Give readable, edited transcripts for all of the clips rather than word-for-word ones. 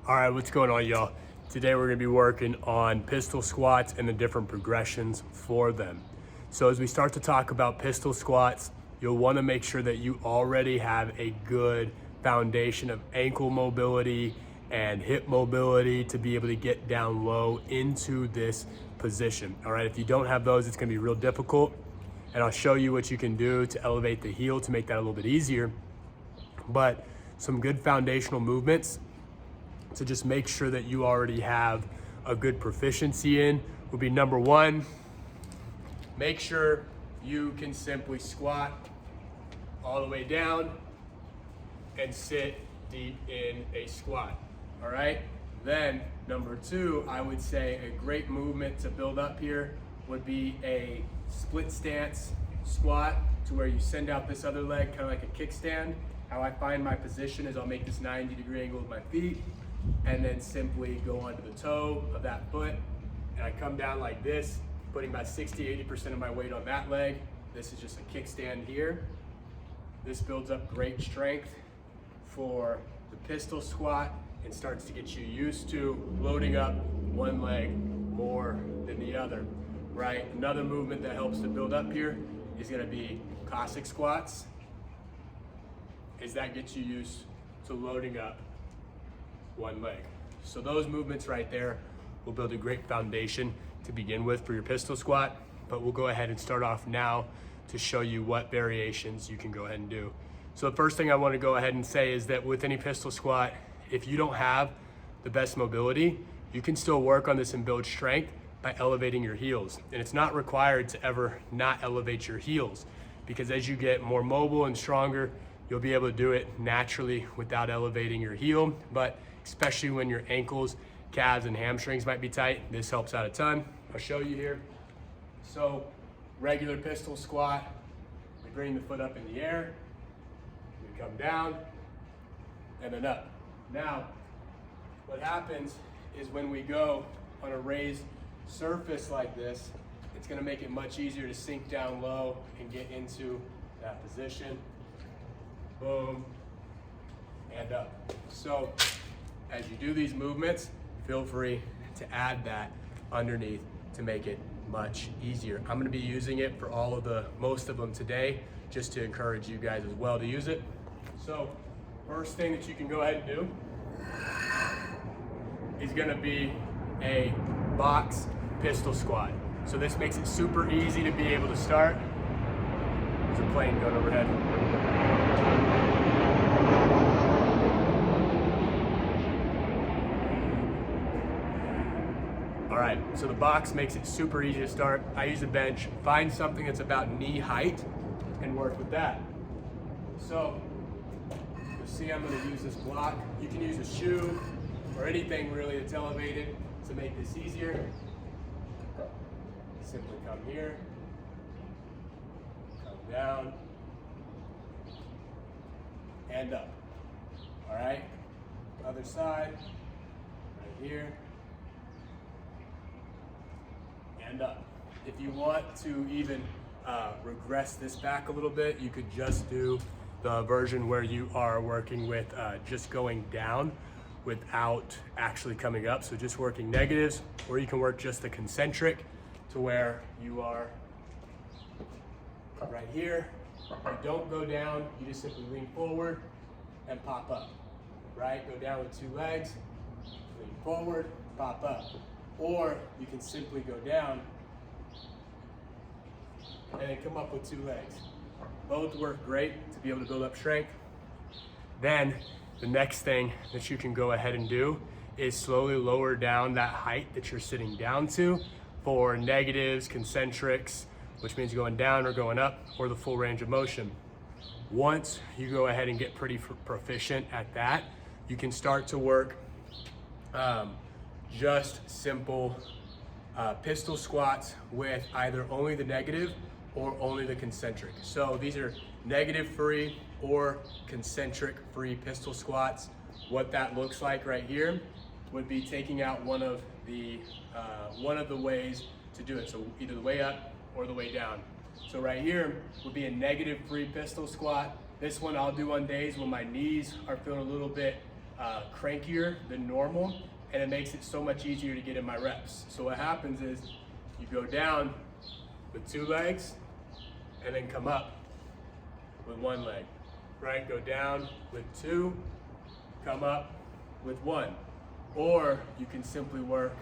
All right, what's going on, y'all? Today we're gonna be working on pistol squats and the different progressions for them. So as we start to talk about pistol squats, you'll wanna make sure that you already have a good foundation of ankle mobility and hip mobility to be able to get down low into this position. All right, if you don't have those, it's gonna be real difficult. And I'll show you what you can do to elevate the heel to make that a little bit easier. But some good foundational movements to just make sure that you already have a good proficiency in would be number one, make sure you can simply squat all the way down and sit deep in a squat, all right? Then number two, I would say a great movement to build up here would be a split stance squat to where you send out this other leg, kind of like a kickstand. How I find my position is I'll make this 90-degree angle with my feet and then simply go onto the toe of that foot. And I come down like this, putting about 60-80% of my weight on that leg. This is just a kickstand here. This builds up great strength for the pistol squat and starts to get you used to loading up one leg more than the other, right? Another movement that helps to build up here is gonna be Cossack squats, is that gets you used to loading up one leg. So those movements right there will build a great foundation to begin with for your pistol squat, but we'll go ahead and start off now to show you what variations you can go ahead and do. So the first thing I want to go ahead and say is that with any pistol squat, if you don't have the best mobility, you can still work on this and build strength by elevating your heels. And it's not required to ever not elevate your heels, because as you get more mobile and stronger, you'll be able to do it naturally without elevating your heel. But especially when your ankles, calves, and hamstrings might be tight, this helps out a ton. I'll show you here. So regular pistol squat, we bring the foot up in the air, we come down, and then up. Now, what happens is when we go on a raised surface like this, it's gonna make it much easier to sink down low and get into that position. Boom, and up. So as you do these movements, feel free to add that underneath to make it much easier. I'm gonna be using it for most of them today, just to encourage you guys as well to use it. So first thing that you can go ahead and do is gonna be a box pistol squat. So this makes it super easy to be able to start. There's a plane going overhead. All right, so the box makes it super easy to start. I use a bench, find something that's about knee height and work with that. So you'll see I'm gonna use this block. You can use a shoe or anything really that's elevated to make this easier. Simply come here, come down, and up. All right, other side, right here, and up. If you want to even regress this back a little bit, you could just do the version where you are working with just going down without actually coming up. So just working negatives, or you can work just the concentric to where you are right here. You don't go down, you just simply lean forward and pop up, right? Go down with two legs, lean forward, pop up. Or you can simply go down and then come up with two legs. Both work great to be able to build up strength. Then the next thing that you can go ahead and do is slowly lower down that height that you're sitting down to for negatives, concentrics, which means going down or going up, or the full range of motion. Once you go ahead and get pretty proficient at that, you can start to work just simple pistol squats with either only the negative or only the concentric. So these are negative free or concentric free pistol squats. What that looks like right here would be taking out one of the ways to do it. So either the way up or the way down. So right here would be a negative free pistol squat. This one I'll do on days when my knees are feeling a little bit crankier than normal, and it makes it so much easier to get in my reps. So what happens is you go down with 2 legs and then come up with 1 leg, right? Go down with 2, come up with 1. Or you can simply work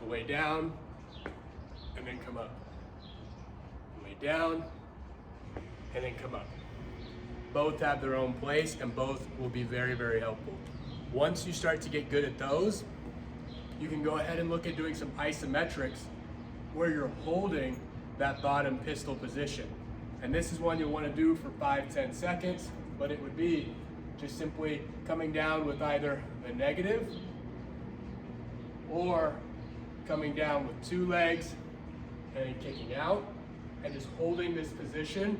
the way down and then come up. The way down and then come up. Both have their own place and both will be very, very helpful. Once you start to get good at those, you can go ahead and look at doing some isometrics where you're holding that bottom pistol position. And this is one you'll want to do for 5-10 seconds, but it would be just simply coming down with either a negative or coming down with 2 legs and then kicking out and just holding this position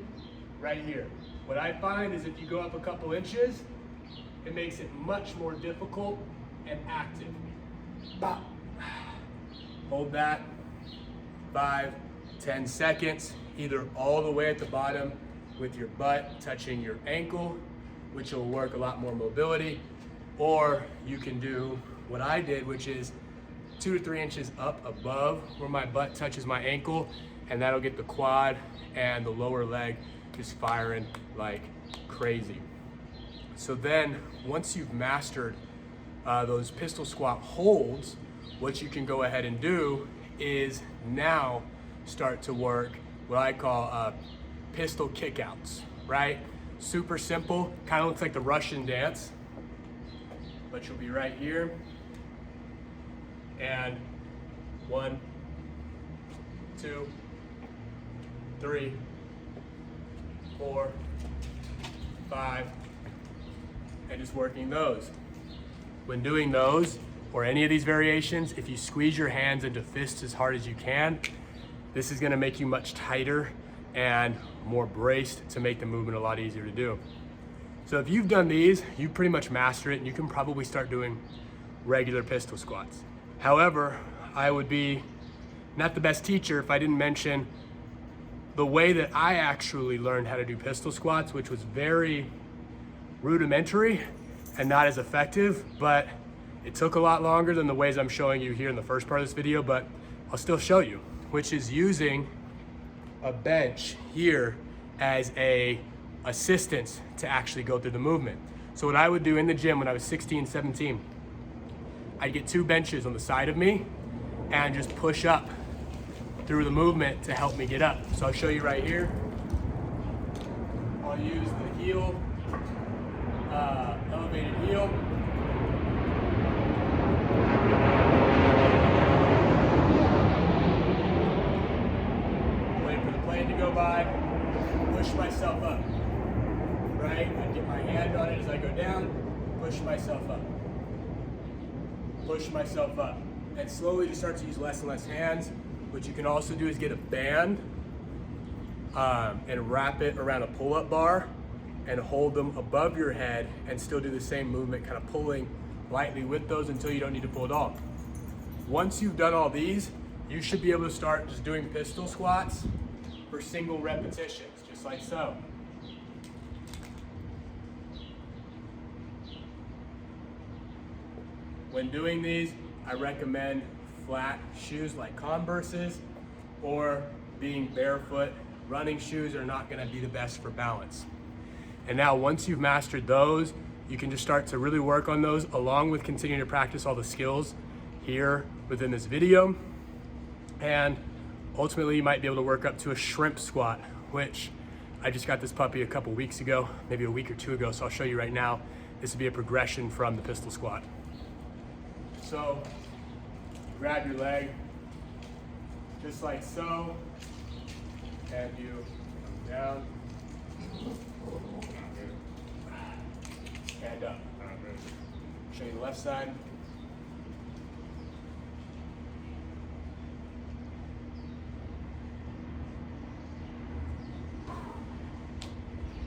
right here. What I find is if you go up a couple inches, it makes it much more difficult and active. Bop. Hold that 5-10 seconds, either all the way at the bottom with your butt touching your ankle, which will work a lot more mobility, or you can do what I did, which is 2 to 3 inches up above where my butt touches my ankle, and that'll get the quad and the lower leg just firing like crazy. So then once you've mastered those pistol squat holds, what you can go ahead and do is now start to work what I call pistol kickouts, right? Super simple, kind of looks like the Russian dance, but you'll be right here. And 1, 2, 3, 4, 5, and just working those. When doing those, or any of these variations, if you squeeze your hands into fists as hard as you can, this is gonna make you much tighter and more braced to make the movement a lot easier to do. So if you've done these, you pretty much master it, and you can probably start doing regular pistol squats. However, I would be not the best teacher if I didn't mention the way that I actually learned how to do pistol squats, which was very rudimentary and not as effective, but it took a lot longer than the ways I'm showing you here in the first part of this video, but I'll still show you, which is using a bench here as a assistance to actually go through the movement. So what I would do in the gym when I was 16, 17, I'd get 2 benches on the side of me and just push up through the movement to help me get up. So I'll show you right here. I'll use the heel, elevated heel. Wait for the plane to go by, push myself up, right? I get my hand on it as I go down, push myself up. Push myself up. And slowly just start to use less and less hands. What you can also do is get a band and wrap it around a pull-up bar and hold them above your head and still do the same movement, kind of pulling lightly with those until you don't need to pull it off. Once you've done all these, you should be able to start just doing pistol squats for single repetitions, just like so. When doing these, I recommend flat shoes like Converses, or being barefoot. Running shoes are not gonna be the best for balance. And now once you've mastered those, you can just start to really work on those along with continuing to practice all the skills here within this video. And ultimately you might be able to work up to a shrimp squat, which I just got this puppy a couple weeks ago, maybe a week or 2 ago, so I'll show you right now. This would be a progression from the pistol squat. So grab your leg, just like so, and you come down, and up. Show you the left side.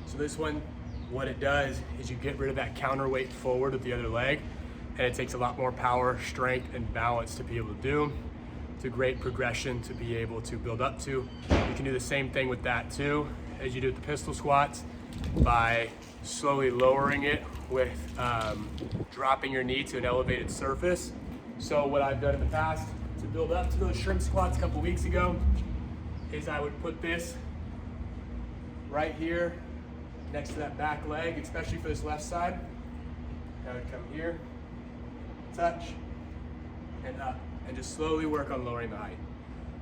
So this one, what it does is you get rid of that counterweight forward with the other leg, and it takes a lot more power, strength, and balance to be able to do. It's a great progression to be able to build up to. You can do the same thing with that too, as you do with the pistol squats, by slowly lowering it with dropping your knee to an elevated surface. So what I've done in the past to build up to those shrimp squats a couple weeks ago is I would put this right here next to that back leg, especially for this left side. I would come here, touch, and up, and just slowly work on lowering the height.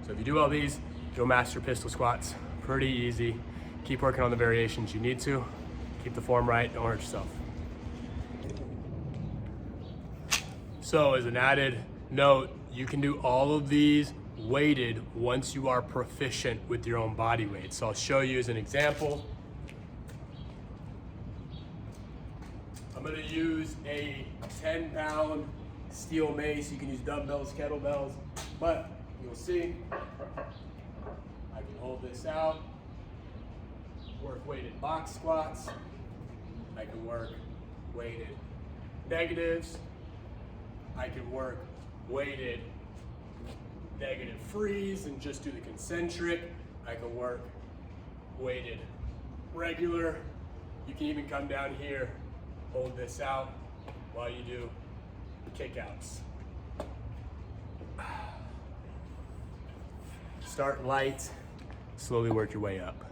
So if you do all these, you'll master pistol squats pretty easy. Keep working on the variations you need to. Keep the form right, don't hurt yourself. So as an added note, you can do all of these weighted once you are proficient with your own body weight. So I'll show you as an example. I'm gonna use a 10-pound steel mace. You can use dumbbells, kettlebells, but you'll see I can hold this out, work weighted box squats. I can work weighted negatives. I can work weighted negative freeze and just do the concentric. I can work weighted regular. You can even come down here, hold this out while you do kickouts. Start light, slowly work your way up.